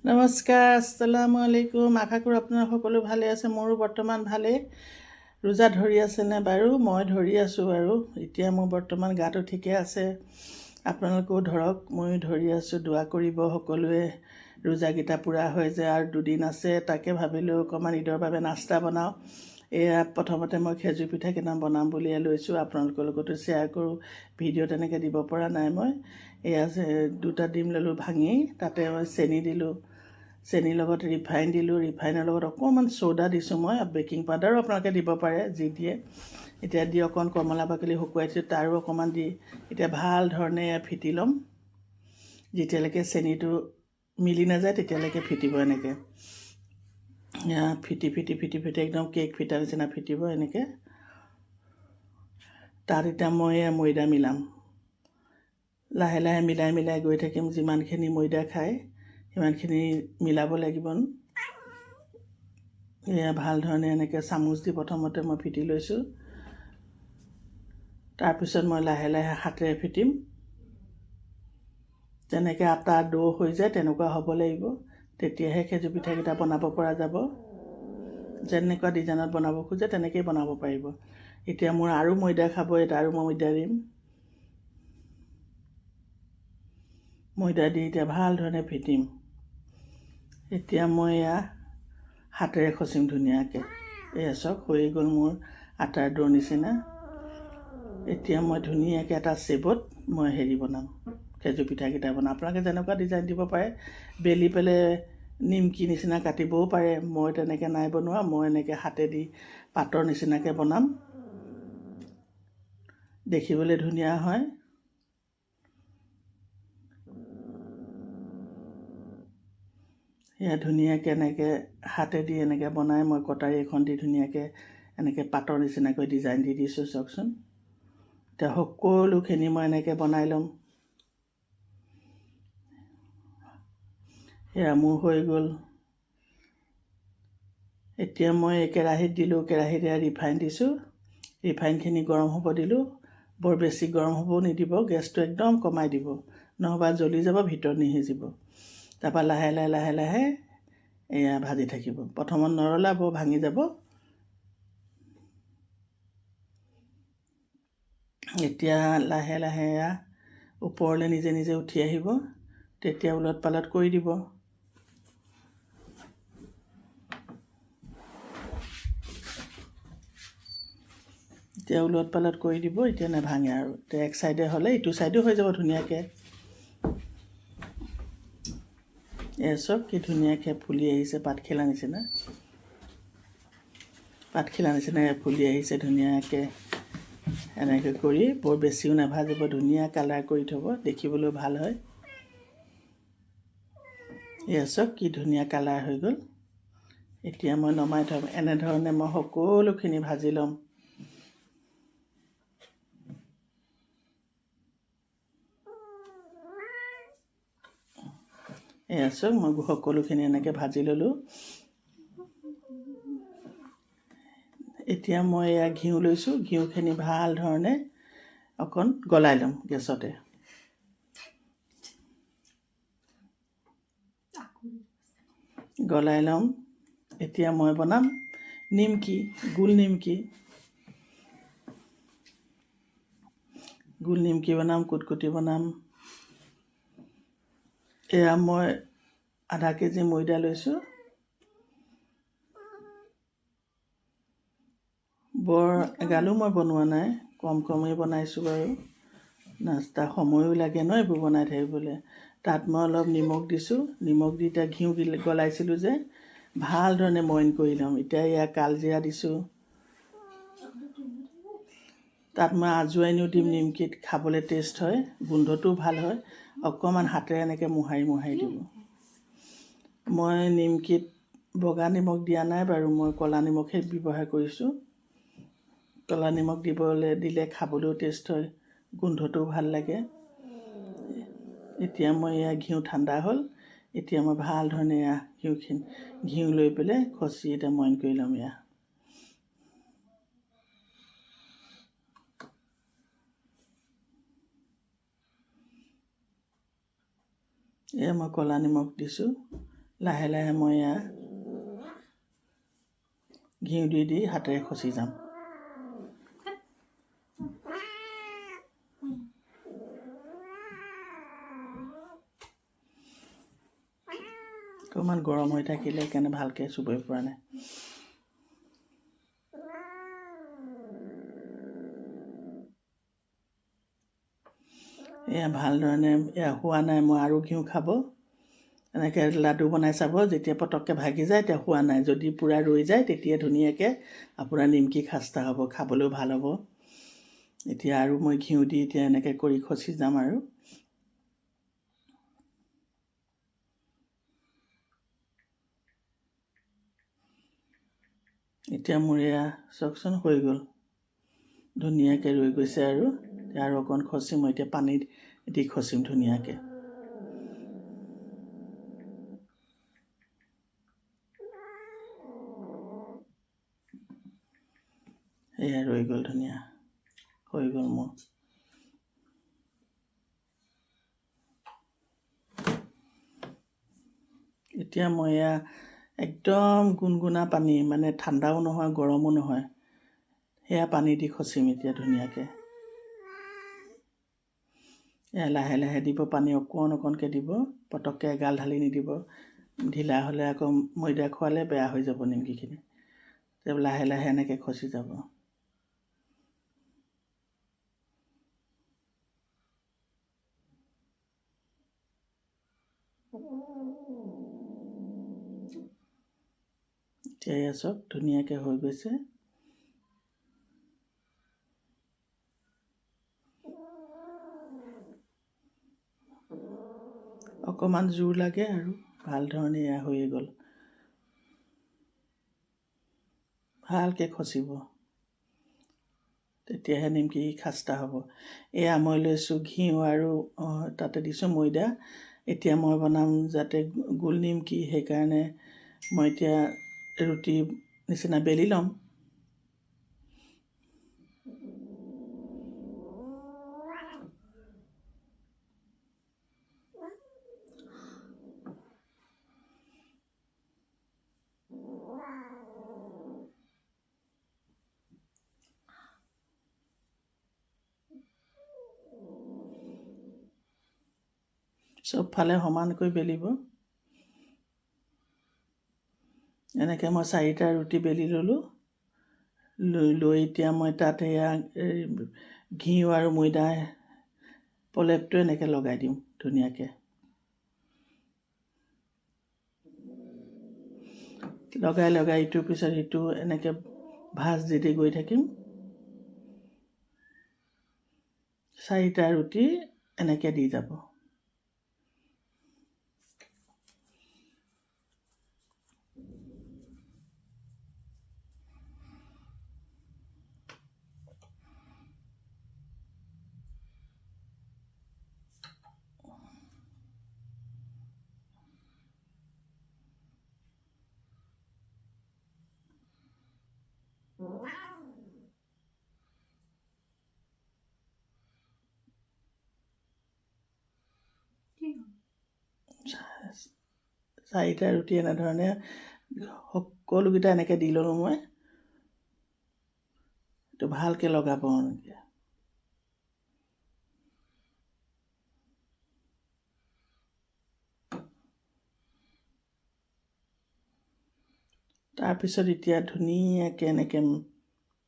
নমস্কাৰ, আসসালামু আলাইকুম। আশা কৰোঁ আপোনাৰ সকলো ভালে আছে। মোৰো বৰ্তমান ভালেই। ৰোজা ধৰি আছেনে বাৰু? মই ধৰি আছোঁ বাৰু। এতিয়া মোৰ বৰ্তমান গাটো ঠিকে আছে। আপোনালোকেও ধৰক, ময়ো ধৰি আছোঁ। দোৱা কৰিব সকলোৱে ৰোজাকেইটা পূৰা হৈ যায় আৰু 2 দিন আছে। তাকে ভাবিলোঁ অকণমান ঈদৰ বাবে নাস্তা বনাওঁ। এয়া প্ৰথমতে মই খেজুৰ পিঠা কেইটামান বনাম বুলিয়ে লৈছোঁ। আপোনালোকৰ লগতো শ্বেয়াৰ কৰোঁ। ভিডিঅ' তেনেকৈ দিব পৰা নাই মই। এয়া 2টা ডিম ল'লোঁ ভাঙি, তাতে মই চেনি দিলোঁ। চেনিৰ লগত ৰিফাইন দিলোঁ। ৰিফাইনৰ লগত অকণমান চ'ডা দিছোঁ মই। বেকিং পাউডাৰো আপোনালোকে দিব পাৰে, যি দিয়ে। এতিয়া দি অকণ কমলা বাকলি শুকুৱাই দিছোঁ, তাৰো অকণমান দি এতিয়া ভাল ধৰণে ফিটি ল'ম। যেতিয়ালৈকে চেনিটো মিলি নাযায় তেতিয়ালৈকে ফিটিব এনেকৈ। ফিটি ফিটি ফিটি ফিটি একদম কেক ফিটাৰ নিচিনা ফিটিব এনেকৈ। তাত এতিয়া মই ময়দা মিলাম। লাহে লাহে মিলাই মিলাই গৈ থাকিম। যিমানখিনি ময়দা খায় সিমানখিনি মিলাব লাগিব। এয়া ভাল ধৰণে এনেকৈ চামুচ দি প্ৰথমতে মই ফিটি লৈছোঁ। তাৰপিছত মই লাহে লাহে হাতেৰে ফিটিম। যেনেকৈ আটা ডো হৈ যায় তেনেকুৱা হ'ব লাগিব। তেতিয়াহে খেজুৰ পিঠাকেইটা বনাব পৰা যাব। যেনেকুৱা ডিজাইনত বনাব খোজে তেনেকৈয়ে বনাব পাৰিব। এতিয়া মোৰ আৰু ময়দা খাব, এটা আৰু মই ময়দা দিম। ময়দা দি এতিয়া ভাল ধৰণে ফিটিম। এতিয়া মই এয়া হাতেৰে খচিম ধুনীয়াকৈ। এয়া চাওক, হৈ গ'ল মোৰ আটাৰ ডোৰ নিচিনা। এতিয়া মই ধুনীয়াকৈ এটা শ্বেপত মই বনাম, খেজুৰ পিঠাকেইটা বনাম। আপোনালোকে যেনেকুৱা ডিজাইন দিব পাৰে। বেলি পেলাই নিমকি নিচিনা কাটিবও পাৰে। মই তেনেকৈ নাই বনোৱা। মই এনেকৈ হাতেদি পাতৰ নিচিনাকৈ বনাম। দেখিবলৈ ধুনীয়া হয়। সেয়া ধুনীয়াকৈ এনেকৈ হাতেদি এনেকৈ বনাই মই কটাৰী এখন দি ধুনীয়াকৈ এনেকৈ পাতৰ নিচিনাকৈ ডিজাইন দি দিছোঁ চাওকচোন। এতিয়া সকলোখিনি মই এনেকৈ বনাই ল'ম। সেয়া মোৰ হৈ গ'ল। এতিয়া মই কেৰাহীত দিলোঁ। কেৰাহীত ৰিফাইন দিছোঁ। ৰিফাইনখিনি গৰম হ'ব দিলোঁ। বৰ বেছি গৰম হ'বও নিদিব। গেছটো একদম কমাই দিব, নহ'বা জ্বলি যাব, ভিতৰত নিসিজিব। তাৰপৰা লাহে লাহে লাহে লাহে এয়া ভাজি থাকিব। প্ৰথমত নৰলাব, ভাঙি যাব। এতিয়া লাহে লাহে এয়া ওপৰলৈ নিজে নিজে উঠি আহিব। তেতিয়া ওলট পালট কৰি দিব। এতিয়া ওলট পালট কৰি দিব। এতিয়া নাভাঙে আৰু। এতিয়া এক চাইডে হ'লে ইটো চাইডো হৈ যাব ধুনীয়াকৈ। এয়া চব কি ধুনীয়াকৈ ফুলি আহিছে, পাতখিলা নিচিনা। পাতখিলা নিচিনাকৈ ফুলি আহিছে ধুনীয়াকৈ। এনেকৈ কৰি বৰ বেছিও নাভাজিব, ধুনীয়া কালাৰ কৰি থ'ব, দেখিবলৈও ভাল হয়। এয়া চব কি ধুনীয়া কালাৰ হৈ গ'ল। এতিয়া মই নমাই থ'ম। এনেধৰণে মই সকলোখিনি ভাজি ল'ম। এয়া চব মই সকলোখিনি এনেকৈ ভাজি ল'লোঁ। এতিয়া মই এয়া ঘিউ লৈছোঁ। ঘিউখিনি ভাল ধৰণে অকণ গলাই ল'ম গেছতে। গলাই ল'ম। এতিয়া মই বনাম নিমকি, গোল নিমকি। গোল নিমকি বনাম, কুটকুটি বনাম। এয়া মই আধা কেজি ময়দা লৈছোঁ। বৰ এগালো মই বনোৱা নাই, কমেই বনাইছোঁ বাৰু। নাস্তা সময়ো লাগে ন এইবোৰ বনাই থাকিবলৈ। তাত মই অলপ নিমখ দিছোঁ। নিমখ দি এতিয়া ঘিউ গলাইছিলোঁ যে ভাল ধৰণে মইন কৰি ল'ম। এতিয়া এয়া কালজিৰা দিছোঁ। তাত মই আজোৱাইনো দিম। নিমকিত খাবলৈ টেষ্ট হয়, গোন্ধটোও ভাল হয়। অকণমান হাতেৰে এনেকৈ মোহাৰি মোহাৰি দিব। মই নিমকিত বগা নিমখ দিয়া নাই বাৰু, মই ক'লা নিমখহে ব্যৱহাৰ কৰিছোঁ। ক'লা নিমখ দিলে খাবলৈও টেষ্ট হয়, গোন্ধটোও ভাল লাগে। এতিয়া মই এয়া ঘিউ ঠাণ্ডা হ'ল। এতিয়া মই ভাল ধৰণে ঘিউ লৈ পেলাই খচি এতিয়া মইন কৰি ল'ম। এয়া মই ক'লা নিমখ দিছোঁ। লাহে লাহে মই এয়া ঘিউ দি দি হাতেৰে খচি যাম। অকণমান গৰম হৈ থাকিলে সেইকাৰণে ভালকৈ চুবই পৰা নাই। এয়া ভালধৰণে এয়া হোৱা নাই, মই আৰু ঘিউ খাব। এনেকৈ লাডু বনাই চাব, যেতিয়া পটককৈ ভাগি যায় তেতিয়া হোৱা নাই। যদি পূৰা ৰৈ যায় তেতিয়া ধুনীয়াকৈ আপোনাৰ নিমকি খাস্তা হ'ব, খাবলৈও ভাল হ'ব। এতিয়া আৰু মই ঘিউ দি এতিয়া এনেকৈ কৰি খচি যাম আৰু। এতিয়া মোৰ এয়া চাওকচোন হৈ গ'ল, ধুনীয়াকৈ ৰৈ গৈছে আৰু অকণ খচিম। মই এতিয়া পানীত দি খচিম ধুনীয়াকৈ। এয়া ৰৈ গ'ল, ধুনীয়া হৈ গ'ল মোৰ। এতিয়া মই এয়া একদম গুণগুণা পানী, মানে ঠাণ্ডাও নহয় গৰমো নহয়, সেয়া পানী দি খচিম এতিয়া ধুনীয়াকৈ। এয়া লাহে লাহে দিব পানী, অকণ অকণকৈ দিব, পটককৈ এগাল ঢালি নিদিব। ঢিলা হ'লে আকৌ ময়দা খোৱালে বেয়া হৈ যাব নিমকিখিনি। লাহে লাহে এনেকৈ খচি যাব। এতিয়া এয়া চব ধুনীয়াকৈ হৈ গৈছে। অকণমান জোৰ লাগে আৰু ভাল ধৰণে এয়া হৈয়ে গ'ল। ভালকৈ খচিব, তেতিয়াহে নিমকি খাস্তা হ'ব। এয়া মই লৈছোঁ ঘিউ আৰু তাতে দিছোঁ ময়দা। এতিয়া মই বনাম যাতে গোল নিমকি, সেইকাৰণে মই এতিয়া ৰুটি নিচিনা বেলি ল'ম। চবফালে সমানকৈ বেলিব। এনেকৈ মই 4টা ৰুটি বেলি ল'লোঁ। লৈ এতিয়া মই তাত এয়া ঘিউ আৰু ময়দা প্ৰলেপটো এনেকৈ লগাই দিম ধুনীয়াকৈ। লগাই লগাই ইটোৰ পিছত সিটো এনেকৈ ভাঁজ দি গৈ থাকিম। 4টা ৰুটি এনেকৈ দি যাব। চাৰিটা ৰুটি এনেধৰণে সকলোকেইটা এনেকৈ দি ল'লোঁ মই। এইটো ভালকৈ লগাব এনেকৈ। তাৰপিছত এতিয়া ধুনীয়াকৈ এনেকৈ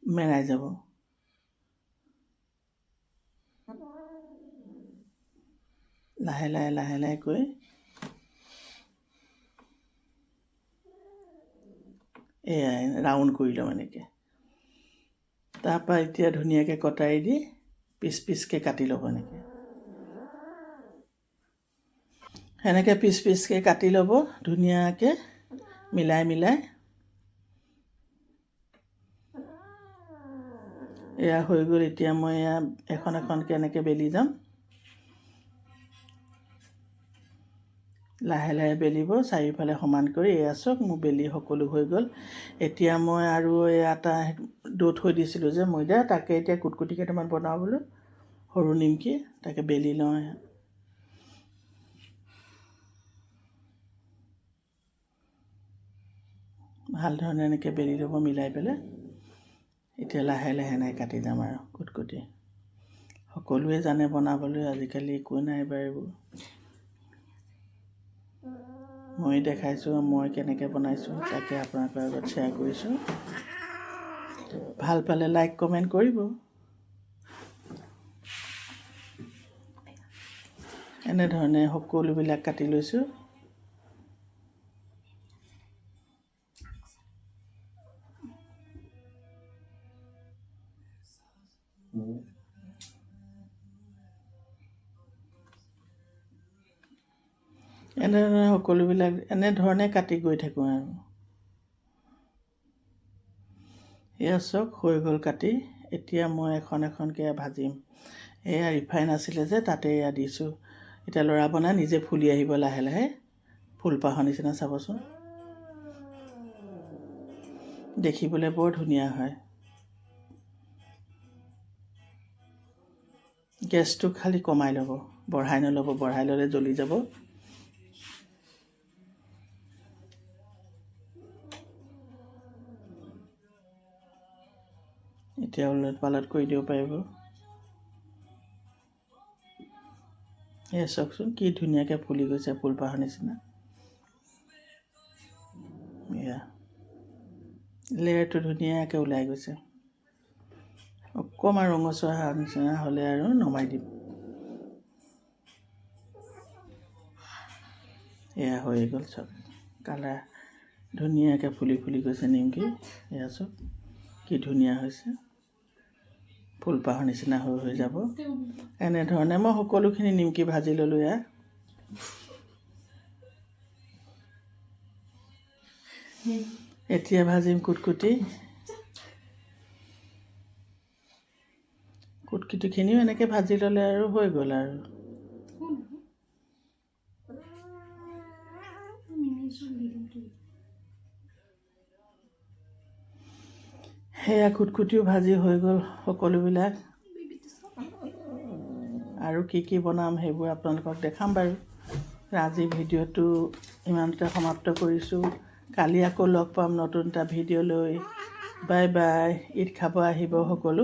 মেৰাই যাব। লাহে লাহে লাহে লাহে কৈ এয়াই ৰাউণ্ড কৰি লওঁ এনেকৈ। তাৰপৰা এতিয়া ধুনীয়াকৈ কটাৰী দি পিচ পিচকৈ কাটি ল'ব এনেকৈ। সেনেকৈ পিচ পিচকৈ কাটি ল'ব ধুনীয়াকৈ মিলাই মিলাই। এয়া হৈ গ'ল। এতিয়া মই এয়া এখন এখনকৈ এনেকৈ বেলি যাম। লাহে লাহে বেলিব চাৰিওফালে সমান কৰি। এয়া চাওক মোৰ বেলি সকলো হৈ গ'ল। এতিয়া মই আৰু এটা ডো থৈ দিছিলোঁ যে ময়দা, তাকে এতিয়া কুটকুটি কেইটামান বনাওঁ বোলো সৰু নিমকি, তাকে বেলি লওঁ। ভাল ধৰণে এনেকৈ বেলি ল'ব মিলাই পেলাই। এতিয়া লাহে লাহে নাই কাটি যাম আৰু কুটকুটি। সকলোৱে জানে বনাবলৈ, আজিকালি একো নাই বাৰু এইবোৰ। মই দেখাইছোঁ মই কেনেকৈ বনাইছোঁ, তাকে আপোনালোকৰ আগত শ্বেয়াৰ কৰিছোঁ। ভাল পালে লাইক কমেণ্ট কৰিব। এনেধৰণে সকলোবিলাক কাটি লৈছোঁ। এনেধৰণে সকলোবিলাক এনেধৰণে কাটি গৈ থাকোঁ আৰু। এয়া চাওক হৈ গ'ল কাটি। এতিয়া মই এখন এখনকৈ ভাজিম। এয়া ৰিফাইন আছিলে যে তাতে এয়া দিছোঁ। এতিয়া ল'ৰা বনাই নিজে ফুলি আহিব লাহে লাহে, ফুলপাহৰ নিচিনা চাবচোন। দেখিবলৈ বৰ ধুনীয়া হয়। গেছটো খালি কমাই ল'ব, বঢ়াই নল'ব, বঢ়াই ল'লে জ্বলি যাব। এতিয়া ওলট পালট কৰি দিব পাৰিব। এয়া চাওকচোন কি ধুনীয়াকৈ ফুলি গৈছে ফুলপাহৰ নিচিনা। এয়া লেয়াৰটো ধুনীয়াকৈ ওলাই গৈছে। অকণমান ৰঙচুৱা নিচিনা হ'লে আৰু নমাই দিম। এয়া হৈ গ'ল চব, কালাৰ ধুনীয়াকৈ ফুলি ফুলি গৈছে নিমকি। এয়া চব কি ধুনীয়া হৈছে, ফুলপাহৰ নিচিনা হৈ যাব। এনেধৰণে মই সকলোখিনি নিমকি ভাজি ল'লোঁ। এয়া এতিয়া ভাজিম কুটকুটি। কুটকুটিখিনিও এনেকৈ ভাজি ল'লে আৰু হৈ গ'ল আৰু। সেয়া কুটকুটিও ভাজি হৈ গ'ল সকলোবিলাক। আৰু কি কি বনাম সেইবোৰ আপোনালোকক দেখাম বাৰু। আজি ভিডিঅ'টো ইমানতে সমাপ্ত কৰিছোঁ। কালি আকৌ লগ পাম নতুন এটা ভিডিঅ' লৈ। Bye bye. ঈদ খাব আহিব সকলো।